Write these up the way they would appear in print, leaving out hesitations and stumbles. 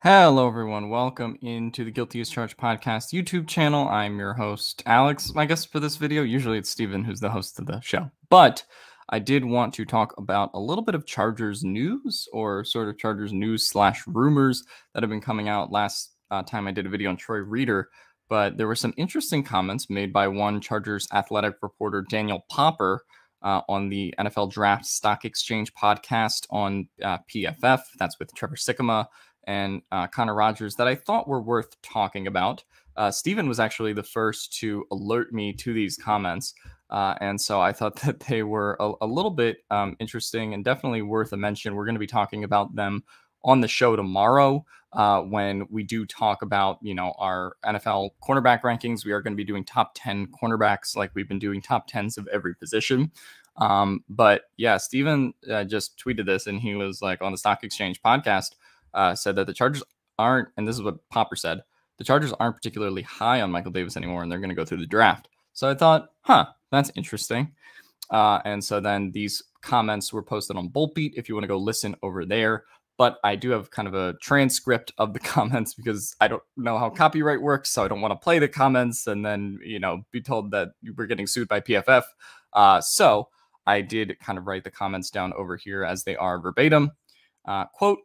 Hello, everyone. Welcome into the Guilty as Charged podcast YouTube channel. I'm your host, Alex. I guess for this video, usually it's Steven who's the host of the show. But I did want to talk about a little bit of Chargers news, or sort of Chargers news / rumors that have been coming out. Last time I did a video on Troy Reeder, but there were some interesting comments made by one Chargers athletic reporter, Daniel Popper, on the NFL Draft Stock Exchange podcast on PFF. That's with Trevor Sikkema and Connor Rogers, that I thought were worth talking about. Steven was actually the first to alert me to these comments. And so I thought that they were a little bit interesting and definitely worth a mention. We're going to be talking about them on the show tomorrow when we do talk about, our NFL cornerback rankings. We are going to be doing top 10 cornerbacks like we've been doing top 10s of every position. But yeah, Steven just tweeted this, and he was like on the Stock Exchange podcast, said that the Chargers aren't, and this is what Popper said, the Chargers aren't particularly high on Michael Davis anymore, and they're going to go through the draft. So I thought, that's interesting. And so then these comments were posted on Boltbeat if you want to go listen over there. But I do have kind of a transcript of the comments because I don't know how copyright works, so I don't want to play the comments and then, be told that we're getting sued by PFF. So I did kind of write the comments down over here as they are verbatim. Quote,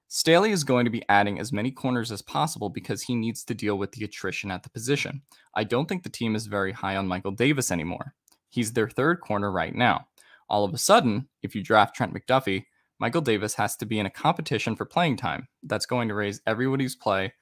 Staley is going to be adding as many corners as possible because he needs to deal with the attrition at the position. I don't think the team is very high on Michael Davis anymore. He's their third corner right now. All of a sudden, if you draft Trent McDuffie, Michael Davis has to be in a competition for playing time. That's going to raise everybody's play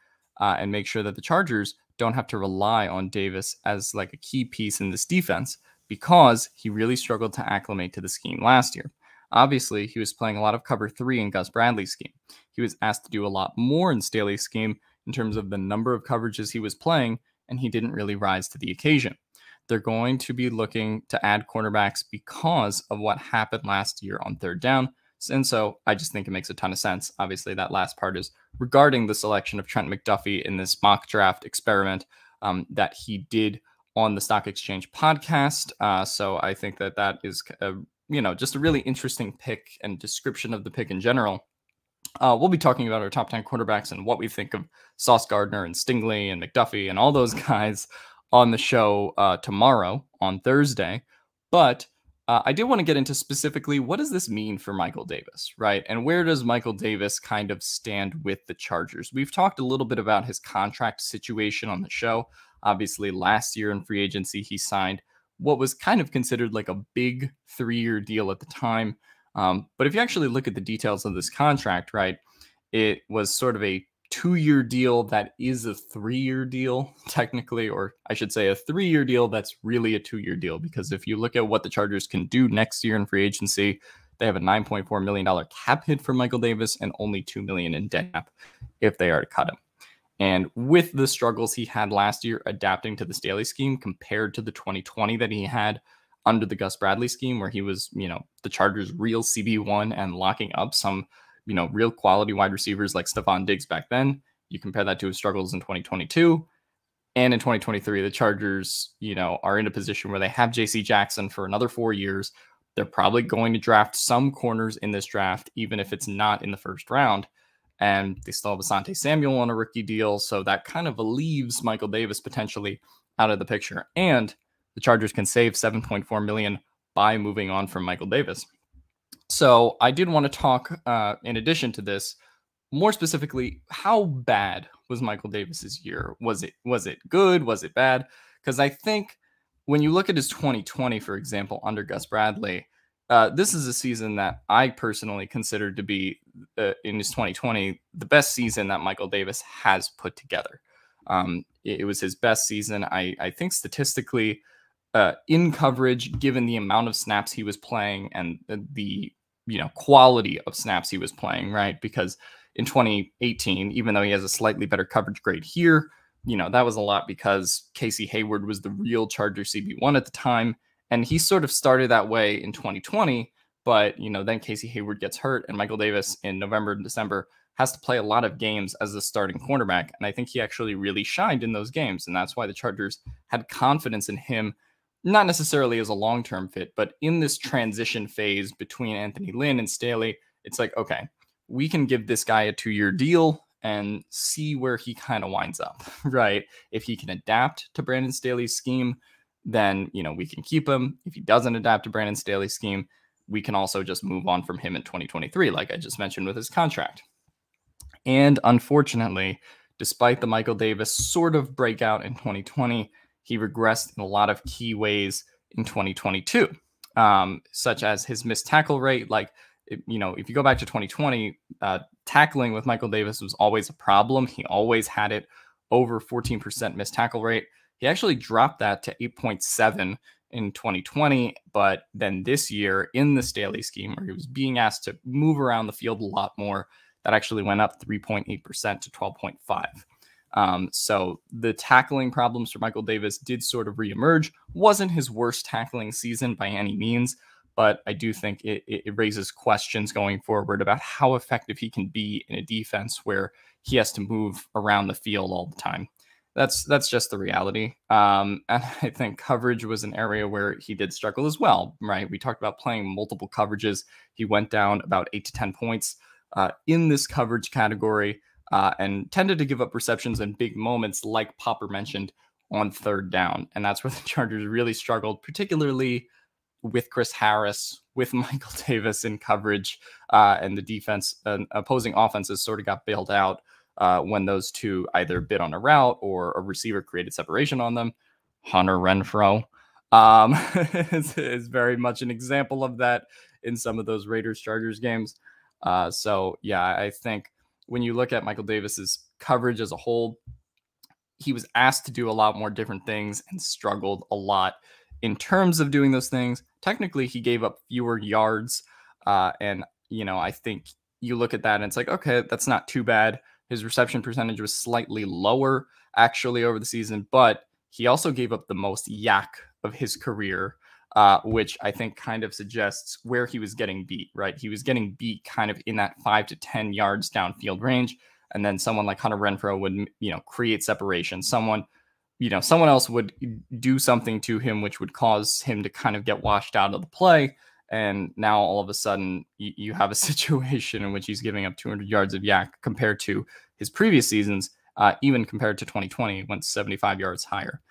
and make sure that the Chargers don't have to rely on Davis as like a key piece in this defense because he really struggled to acclimate to the scheme last year. Obviously, he was playing a lot of cover 3 in Gus Bradley's scheme. He was asked to do a lot more in Staley's scheme in terms of the number of coverages he was playing, and he didn't really rise to the occasion. They're going to be looking to add cornerbacks because of what happened last year on third down. And so I just think it makes a ton of sense. Obviously, that last part is regarding the selection of Trent McDuffie in this mock draft experiment that he did on the Stock Exchange podcast. So I think that is just a really interesting pick and description of the pick in general. We'll be talking about our top 10 quarterbacks and what we think of Sauce Gardner and Stingley and McDuffie and all those guys on the show tomorrow on Thursday. But I did want to get into specifically, what does this mean for Michael Davis, right? And where does Michael Davis kind of stand with the Chargers? We've talked a little bit about his contract situation on the show. Obviously, last year in free agency, he signed what was kind of considered like a big 3-year deal at the time. But if you actually look at the details of this contract, right, it was sort of a 2-year deal that is a 3-year deal, technically, or I should say a 3-year deal that's really a 2-year deal. Because if you look at what the Chargers can do next year in free agency, they have a $9.4 million cap hit for Michael Davis and only $2 million in dead cap if they are to cut him. And with the struggles he had last year adapting to the Staley scheme compared to the 2020 that he had under the Gus Bradley scheme, where he was, the Chargers' real CB1 and locking up some, real quality wide receivers like Stephon Diggs back then. You compare that to his struggles in 2022. And in 2023, the Chargers, are in a position where they have JC Jackson for another 4 years. They're probably going to draft some corners in this draft, even if it's not in the first round. And they still have Asante Samuel on a rookie deal. So that kind of leaves Michael Davis potentially out of the picture. And the Chargers can save $7.4 million by moving on from Michael Davis. So I did want to talk, in addition to this, more specifically, how bad was Michael Davis's year? Was it good? Was it bad? Because I think when you look at his 2020, for example, under Gus Bradley, this is a season that I personally consider to be, in his 2020, the best season that Michael Davis has put together. It was his best season, I think, statistically, in coverage, given the amount of snaps he was playing and the quality of snaps he was playing, right? Because in 2018, even though he has a slightly better coverage grade here, that was a lot because Casey Hayward was the real Charger CB1 at the time. And he sort of started that way in 2020, but, then Casey Hayward gets hurt and Michael Davis in November and December has to play a lot of games as the starting cornerback. And I think he actually really shined in those games. And that's why the Chargers had confidence in him, not necessarily as a long-term fit, but in this transition phase between Anthony Lynn and Staley, it's like, okay, we can give this guy a 2-year deal and see where he kind of winds up, right? If he can adapt to Brandon Staley's scheme, then, we can keep him. If he doesn't adapt to Brandon Staley's scheme, we can also just move on from him in 2023, like I just mentioned with his contract. And unfortunately, despite the Michael Davis sort of breakout in 2020, he regressed in a lot of key ways in 2022, such as his missed tackle rate. If you go back to 2020, tackling with Michael Davis was always a problem. He always had it over 14% missed tackle rate. He actually dropped that to 8.7 in 2020, but then this year in the Staley scheme, where he was being asked to move around the field a lot more, that actually went up 3.8% to 12.5. So the tackling problems for Michael Davis did sort of reemerge. Wasn't his worst tackling season by any means, but I do think it raises questions going forward about how effective he can be in a defense where he has to move around the field all the time. That's just the reality. And I think coverage was an area where he did struggle as well, right? We talked about playing multiple coverages. He went down about 8 to 10 points in this coverage category and tended to give up receptions in big moments, like Popper mentioned, on third down. And that's where the Chargers really struggled, particularly with Chris Harris, with Michael Davis in coverage, and the defense and opposing offenses sort of got bailed out when those two either bid on a route or a receiver created separation on them. Hunter Renfrow is very much an example of that in some of those Raiders-Chargers games. So yeah, I think when you look at Michael Davis's coverage as a whole, he was asked to do a lot more different things and struggled a lot in terms of doing those things. Technically, he gave up fewer yards. And, I think you look at that and it's like, okay, that's not too bad. His reception percentage was slightly lower actually over the season, but he also gave up the most yak of his career, which I think kind of suggests where he was getting beat, right? He was getting beat kind of in that 5 to 10 yards downfield range. And then someone like Hunter Renfrow would, create separation. Someone else would do something to him, which would cause him to kind of get washed out of the play. And now all of a sudden you have a situation in which he's giving up 200 yards of yak compared to his previous seasons, even compared to 2020, went 75 yards higher.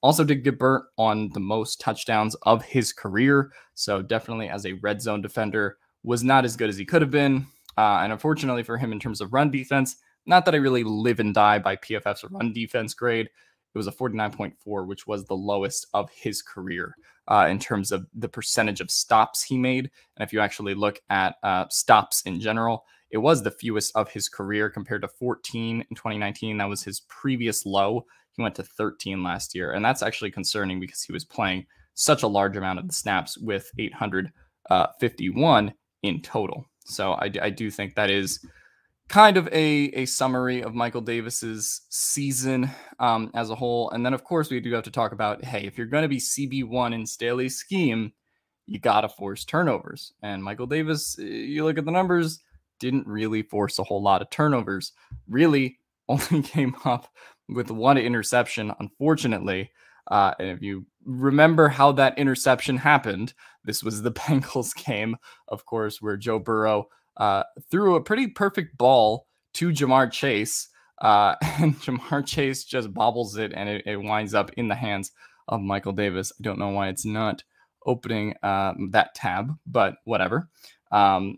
Also did get burnt on the most touchdowns of his career. So definitely as a red zone defender was not as good as he could have been. And unfortunately for him in terms of run defense, not that I really live and die by PFF's run defense grade. It was a 49.4, which was the lowest of his career in terms of the percentage of stops he made. And if you actually look at stops in general, it was the fewest of his career compared to 14 in 2019. That was his previous low. He went to 13 last year. And that's actually concerning because he was playing such a large amount of the snaps with 851 in total. So I do think that is kind of a summary of Michael Davis's season as a whole. And then, of course, we do have to talk about, hey, if you're going to be CB1 in Staley's scheme, you got to force turnovers. And Michael Davis, you look at the numbers, didn't really force a whole lot of turnovers. Really only came up with one interception, unfortunately. And if you remember how that interception happened, this was the Bengals game, of course, where Joe Burrow threw a pretty perfect ball to Ja'Marr Chase, and Ja'Marr Chase just bobbles it, and it winds up in the hands of Michael Davis. I don't know why it's not opening that tab, but whatever. Oh,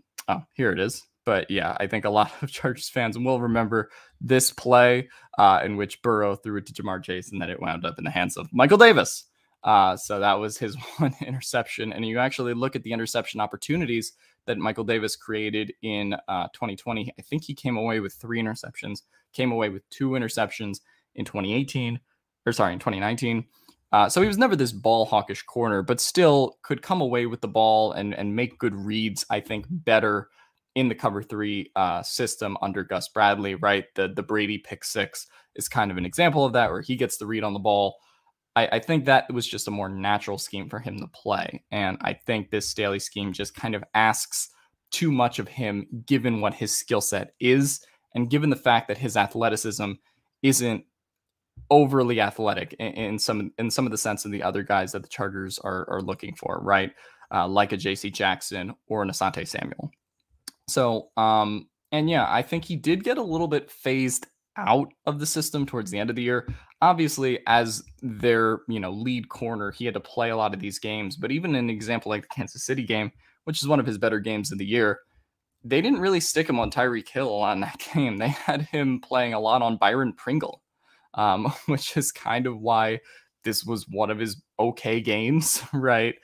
here it is. But yeah, I think a lot of Chargers fans will remember this play in which Burrow threw it to Ja'Marr Chase, and then it wound up in the hands of Michael Davis. So that was his one interception. And you actually look at the interception opportunities that Michael Davis created in 2020. I think he came away with 3 interceptions, came away with 2 interceptions in 2019. So he was never this ball hawkish corner, but still could come away with the ball and make good reads, I think, better in the cover 3 system under Gus Bradley, right? The Brady pick 6 is kind of an example of that, where he gets the read on the ball. I think that was just a more natural scheme for him to play. And I think this Staley scheme just kind of asks too much of him, given what his skill set is, and given the fact that his athleticism isn't overly athletic in some of the sense of the other guys that the Chargers are looking for, right? Like a JC Jackson or an Asante Samuel. So And yeah, I think he did get a little bit phased out of the system towards the end of the year. Obviously, as their, lead corner, he had to play a lot of these games. But even in an example like the Kansas City game, which is one of his better games of the year, they didn't really stick him on Tyreek Hill on that game. They had him playing a lot on Byron Pringle, which is kind of why this was one of his okay games, right?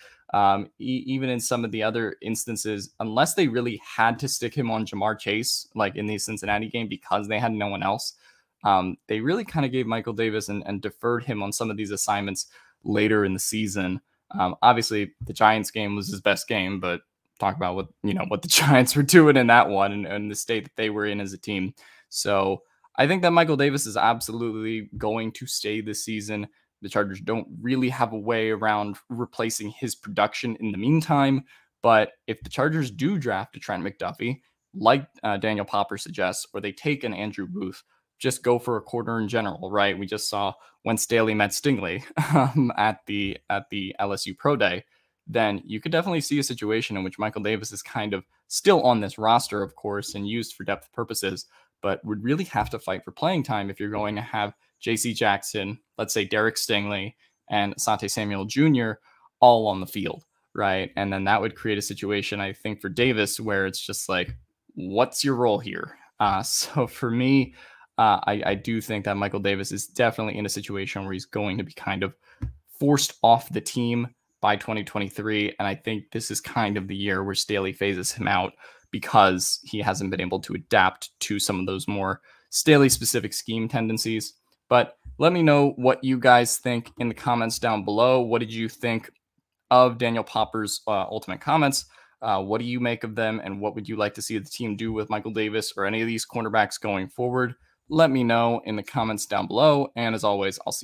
Even in some of the other instances, unless they really had to stick him on Jamar Chase, like in the Cincinnati game, because they had no one else, they really kind of gave Michael Davis and deferred him on some of these assignments later in the season. Obviously, the Giants game was his best game, but talk about what the Giants were doing in that one and the state that they were in as a team. So I think that Michael Davis is absolutely going to stay this season. The Chargers don't really have a way around replacing his production in the meantime. But if the Chargers do draft a Trent McDuffie, like Daniel Popper suggests, or they take an Andrew Booth, just go for a corner in general, right? We just saw when Staley met Stingley at the LSU Pro Day. Then you could definitely see a situation in which Michael Davis is kind of still on this roster, of course, and used for depth purposes, but would really have to fight for playing time if you're going to have J.C. Jackson, let's say Derek Stingley, and Asante Samuel Jr. all on the field, right? And then that would create a situation, I think, for Davis where it's just like, what's your role here? So for me, I do think that Michael Davis is definitely in a situation where he's going to be kind of forced off the team by 2023. And I think this is kind of the year where Staley phases him out because he hasn't been able to adapt to some of those more Staley-specific scheme tendencies. But let me know what you guys think in the comments down below. What did you think of Daniel Popper's ultimate comments? What do you make of them? And what would you like to see the team do with Michael Davis or any of these cornerbacks going forward? Let me know in the comments down below. And as always, I'll see you